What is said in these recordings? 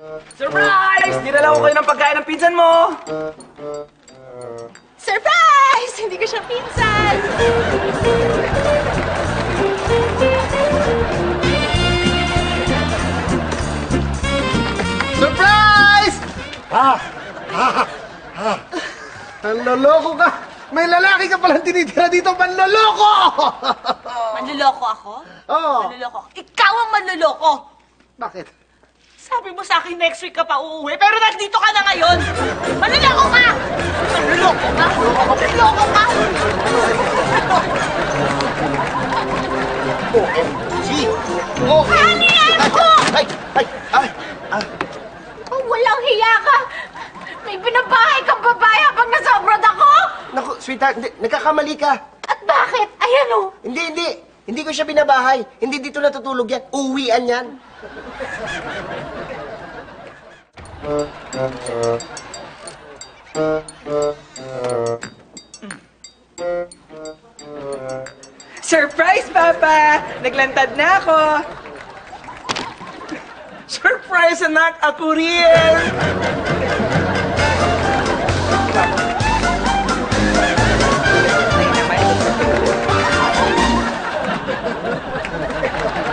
Surprise! Dinala ko kayo ng pagkain ng pinsan mo! Surprise! Hindi ko siya pinsan! Surprise! Ang loloko ka! May lalaki ka palang tinitira dito, manloloko! Manluloko ako? Oo. Manluloko ako? Ikaw ang manluloko! Bakit? Sabi mo sa akin next week ka pa uuwi, pero nandito ka na ngayon! Manluloko ka! Manluloko ka! Manluloko ka! OMG! Oh! Ano ko? Ay! Ay! Ay! Ay! Oh, walang hiya ka! May binabahay kang babae habang nasa abroad ako? Naku, sweetheart, nagkakamali ka. At bakit? Ayan o! Hindi. Hindi ko siya binabahay. Hindi dito natutulog yan. Uwian yan. Surprise, Papa! Naglantad na ako! Surprise, anak! Ako rin!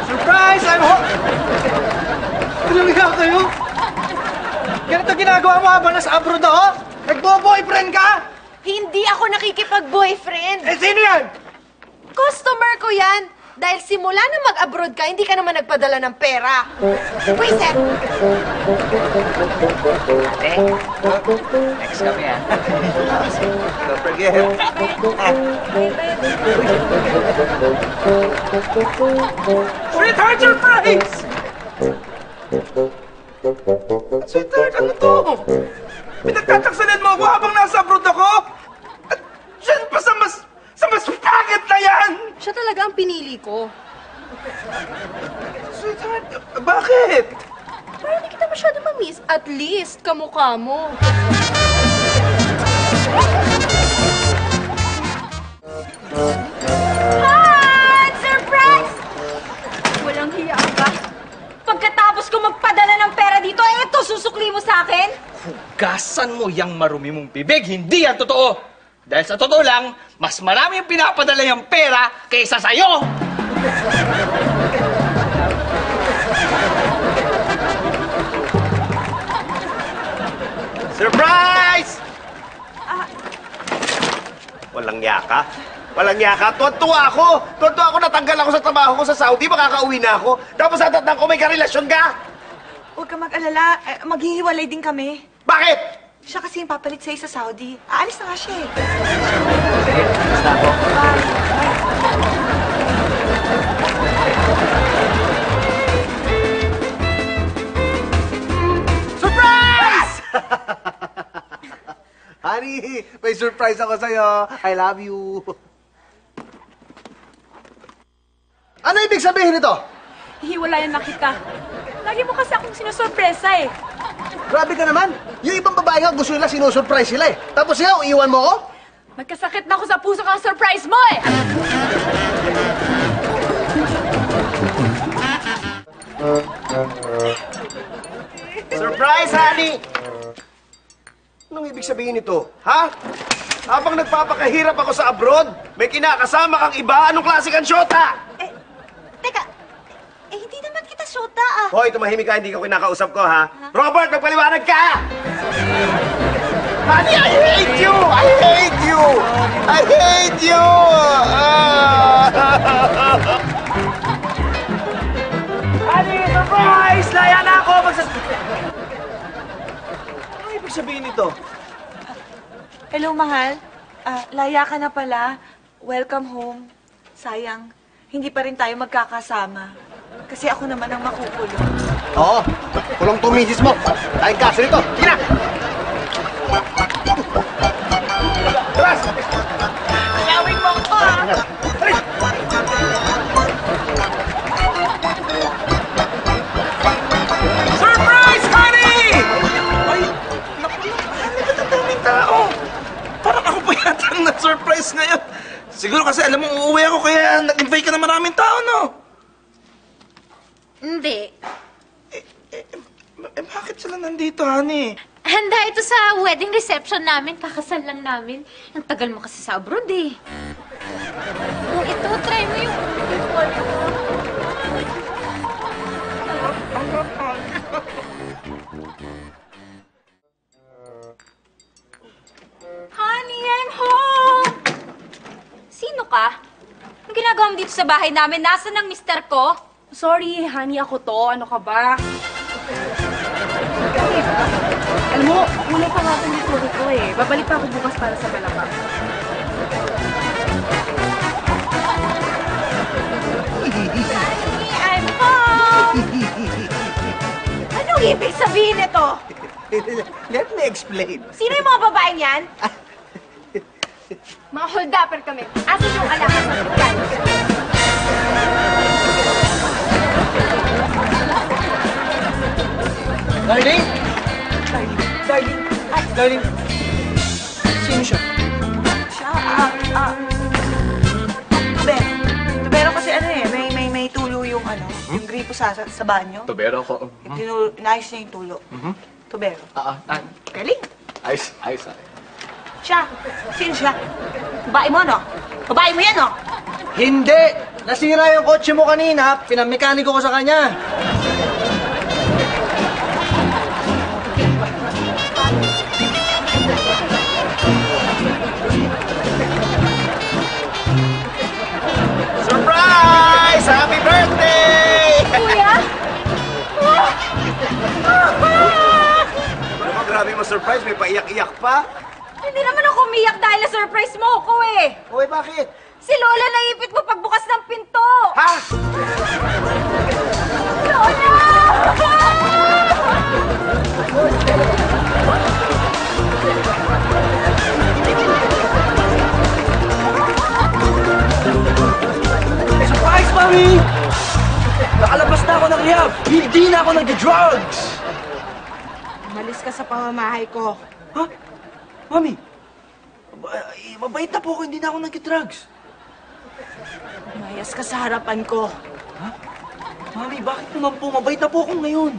Surprise! I'm home! Talaga kayo? Ganito ginagawa mo habang nasa abroad ako? Nagbo-boyfriend ka? Hindi ako nakikipag-boyfriend! Eh, sino yan? Customer ko yan! Dahil simula na mag-abroad ka, hindi ka naman nagpadala ng pera. Pwisit! Ate, next kami ah. Don't forget. Sweetheart, surprise! Sweetheart, ano to? Pinagtataksalan mo ako habang nasa abroad ako? At dyan pa sa mas pangit na yan! Siya talaga ang pinili ko. Sweetheart, bakit? Para hindi kita masyado ma-miss. At least, kamukha mo. Hi! Surprise! Walang hiya ka. Pagkatapos ko magpadala ng pera dito, eto, susukli mo sa akin? Hugasan mo yung marumi mong bibig, hindi yan totoo! Dahil sa totoo lang, mas marami yung pinapadala yung pera kaysa sa'yo! Surprise! Walang yaka. Walang yaka. Tuwan-tuwa ako. Tuwan-tuwa ako, natanggal ako sa trabaho ko sa Saudi. Makakauwi na ako. Tapos natatang ko may karelasyon ka. Huwag ka mag-alala. Maghihiwalay din kami. Bakit? Siya kasi yung papalit sa'yo sa Saudi. Aalis na nga siya eh. Surprise! Honey, may surprise ako sa'yo. I love you. Ano ibig sabihin nito? Hiwalayan na kita. Lagi mo kasi akong sinusurpresa eh. Grabe ka naman. Yung ibang babae nga gusto nila sinusurprise sila eh. Tapos ikaw, iwan mo ko? Magkasakit na ako sa puso kang surprise mo eh! Surprise, honey! Anong ibig sabihin nito? Ha? Habang nagpapakahirap ako sa abroad, may kinakasama kang iba? Anong klase kang syota? Teka, hindi naman kita syota ah. Hoy, tumahimik ka, hindi ko kinakausap ko, ha? Robert, magpaliwanag ka! Honey, I hate you! I hate you! I hate you! Honey, surprise! Laya na ako! Ano ibig sabihin nito? Hello, mahal. Laya ka na pala. Welcome home. Sayang, hindi pa rin tayo magkakasama. Kasi ako naman ang makukulong. Oo, kulong tumisis mo. Tayong kaso nito. Sige na! Tras! Lawing mo ko ah! Surprise, honey! Ay, naku, ang daming tao. Parang ako pa yata ang na-surprise ngayon. Siguro kasi alam mo, uuwi ako kaya nag-invite ka na maraming tao, no? Hindi. Bakit Bakit sila nandito, honey? Handa ito sa wedding reception namin. Kakasal lang namin. Ang tagal mo kasi sa abroad eh. Oh, ito, try mo yung... Honey, I'm home! Sino ka? Anong ginagawa mo dito sa bahay namin? Nasaan ang mister ko? Sorry, honey, ako to. Ano ka ba? Alam mo, kulang pa nga itong lituro ko eh. Babalik pa ako bukas para sa balakang. Honey, I'm home! Anong ibig sabihin nito? Let me explain. Sino yung mga babaeng yan? Mga hold-upper kami. Asan yung anak at matigyan? Darling? Darling? Sino siya? Siya, Tubero. Tubero kasi ano eh, may tulo yung yung gripo sa banyo. Tubero ko. Inayos niya yung tulo. Tubero. Galing. Ayos. Siya. Sino siya? Babae mo, no? Babae mo yan, no? Hindi! Nasira yung kotse mo kanina, pinamekaniko ko sa kanya. Surprise! Happy birthday! Kuya? Ano ba, grabe mo surprise? May paiyak-iyak pa? Hindi naman ako umiyak dahil na-surprise mo ako eh. Uy, bakit? Si Lola naipit mo pagbukas ng pinto. Ha? Lola! Surprise, Mami! Nakalabas na ako ng rehab! Hindi na ako nag-drugs! Umalis ka sa pamamahay ko. Ha? Mami! Mabait na po ako, hindi na ako nag-drugs. Umayas ka sa harapan ko. Mami, bakit naman po? Mabait na po ako ngayon.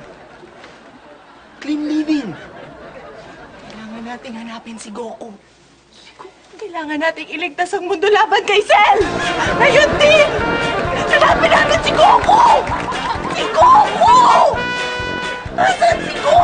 Clean living. Kailangan nating hanapin si Goku. Kailangan nating iligtas ang mundo laban kay Cell! Ngayon din! Hanapin natin si Goku! Si Goku! Nasaan si Goku?